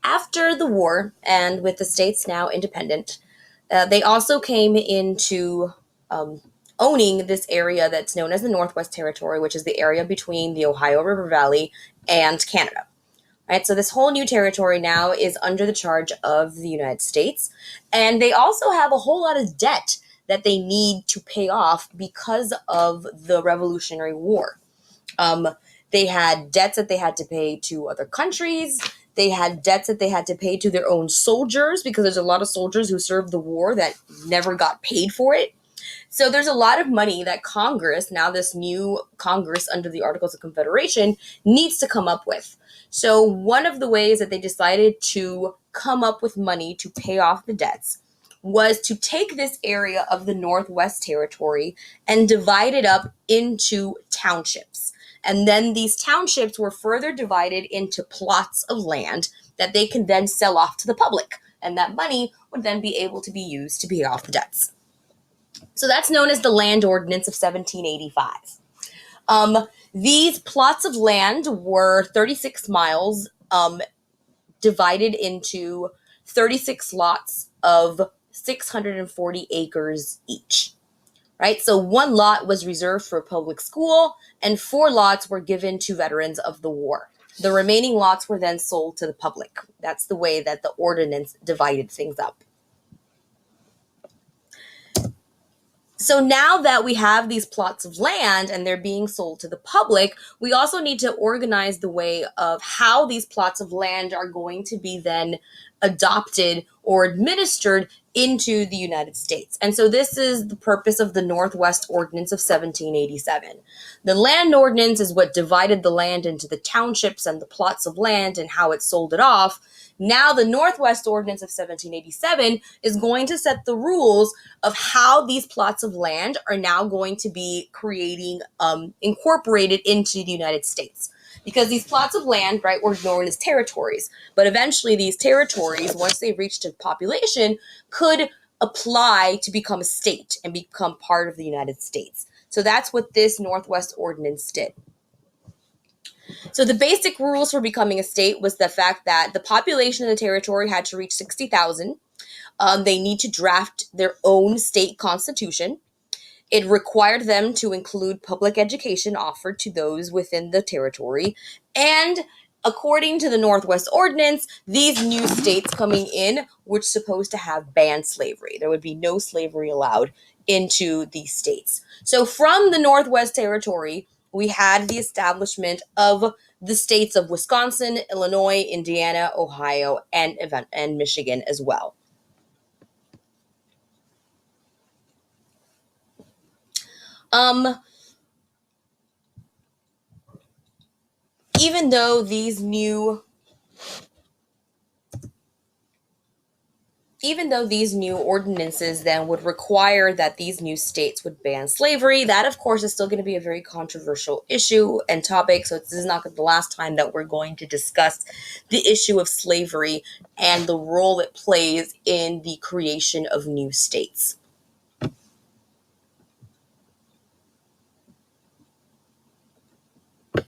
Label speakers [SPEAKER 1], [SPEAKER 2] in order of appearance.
[SPEAKER 1] after the war, and with the states now independent, they also came into um, owning this area that's known as the Northwest Territory, which is the area between the Ohio River Valley and Canada. Right, so this whole new territory now is under the charge of the United States, and they also have a whole lot of debt that they need to pay off because of the Revolutionary War. Um, they had debts that they had to pay to other countries. They had debts that they had to pay to their own soldiers because there's a lot of soldiers who served the war that never got paid for it. So there's a lot of money that Congress, now this new Congress under the Articles of Confederation, needs to come up with. So one of the ways that they decided to come up with money to pay off the debts was to take this area of the Northwest Territory and divide it up into townships. And then these townships were further divided into plots of land that they can then sell off to the public. And that money would then be able to be used to pay off the debts. So that's known as the Land Ordinance of 1785. These plots of land were 36 miles divided into 36 lots of 640 acres each. Right? So one lot was reserved for a public school, and 4 lots were given to veterans of the war. The remaining lots were then sold to the public. That's the way that the ordinance divided things up. So now that we have these plots of land and they're being sold to the public, we also need to organize the way of how these plots of land are going to be then adopted or administered into the United States. And so this is the purpose of the Northwest Ordinance of 1787. The Land Ordinance is what divided the land into the townships and the plots of land and how it sold it off. Now the Northwest Ordinance of 1787 is going to set the rules of how these plots of land are now going to be incorporated into the United States. Because these plots of land, right, were known as territories. But eventually these territories, once they reached a population, could apply to become a state and become part of the United States. So that's what this Northwest Ordinance did. So the basic rules for becoming a state was the fact that the population of the territory had to reach 60,000. They need to draft their own state constitution. It required them to include public education offered to those within the territory. And according to the Northwest Ordinance, these new states coming in were supposed to have banned slavery. There would be no slavery allowed into these states. So from the Northwest Territory, we had the establishment of the states of Wisconsin, Illinois, Indiana, Ohio, and Michigan as well. Even though these new ordinances then would require that these new states would ban slavery, that of course is still going to be a very controversial issue and topic. So this is not the last time that we're going to discuss the issue of slavery and the role it plays in the creation of new states.